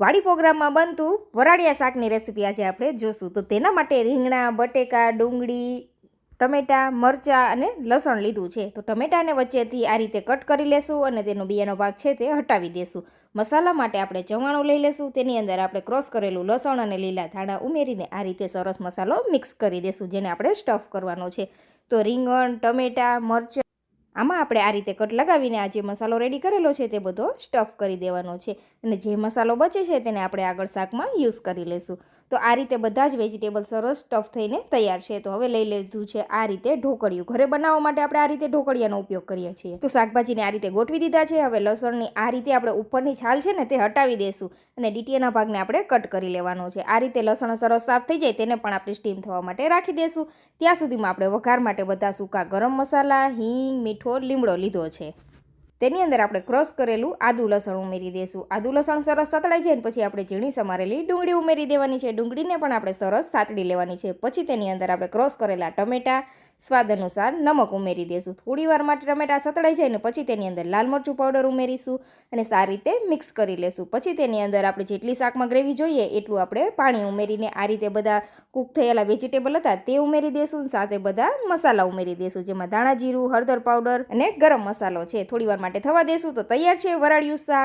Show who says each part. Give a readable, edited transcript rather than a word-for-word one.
Speaker 1: વાડી પ્રોગ્રામમાં બનતું વરાળિયા શાકની રેસીપી આજે આપણે જોશું. તો તેના માટે રીંગણા, બટેકા, ડુંગળી, ટમેટાં, મરચાં અને લસણ લીધું છે. તો ટમેટાને વચ્ચેથી આ રીતે કટ કરી લેશું અને તેનો બિયાનો ભાગ છે તે હટાવી દેશું. મસાલા માટે આપણે ચવાણું લઈ લેશું. તેની અંદર આપણે ક્રોસ કરેલું લસણ અને લીલા ધાણા ઉમેરીને આ રીતે સરસ મસાલો મિક્સ કરી દેશું, જેને આપણે સ્ટફ કરવાનો છે. તો રીંગણ, ટમેટાં, મરચાં આમાં આપણે આ રીતે કટ લગાવીને આ જે મસાલો રેડી કરેલો છે તે બધો સ્ટફ કરી દેવાનો છે અને જે મસાલો બચે છે તેને આપણે આગળ શાકમાં યુઝ કરી લઈશું. તો આ રીતે બધા જ વેજીટેબલ સરસ સ્ટફ થઈને તૈયાર છે. તો હવે લઈ લીધું છે આ રીતે ઢોકળિયું. ઘરે બનાવવા માટે આપણે આ રીતે ઢોકળિયાનો ઉપયોગ કરીએ છીએ. તો શાકભાજીને આ રીતે ગોઠવી દીધા છે. હવે લસણની આ રીતે આપણે ઉપરની છાલ છે ને તે હટાવી દઈશું અને ડીટીયાના ભાગને આપણે કટ કરી લેવાનો છે. આ રીતે લસણ સરસ સાફ થઈ જાય તેને પણ આપણે સ્ટીમ થવા માટે રાખી દઈશું. ત્યાં સુધીમાં આપણે વઘાર માટે બધા સૂકા ગરમ મસાલા, હિંગ, મીઠો, લીમડો લીધો છે. તેની અંદર આપણે ક્રોસ કરેલું આદુ લસણ ઉમેરી દઈશું. આદુ લસણ સરસ સાતળાઈ જાય ને પછી આપણે ઝીણી સમારેલી ડુંગળી ઉમેરી દેવાની છે. ડુંગળીને પણ આપણે સરસ સાતળી લેવાની છે. પછી તેની અંદર આપણે ક્રોસ કરેલા ટમેટાં, સ્વાદ અનુસાર નમક ઉમેરી દઈશું. થોડી વાર માટે ટમેટાં સતળાઈ જાય ને પછી તેની અંદર લાલ મરચું પાવડર ઉમેરીશું અને સારી રીતે મિક્સ કરી લેશું. પછી તેની અંદર આપણે જેટલી શાકમાં ગ્રેવી જોઈએ એટલું આપણે પાણી ઉમેરીને આ રીતે બધા કૂક થયેલા વેજીટેબલ હતા તે ઉમેરી દઈશું. સાથે બધા મસાલા ઉમેરી દઈશું, જેમાં ધાણા જીરું, હળદર પાવડર અને ગરમ મસાલો છે. થોડી વાર માટે થવા દેશું તો તૈયાર છે વરાળિયું શાક.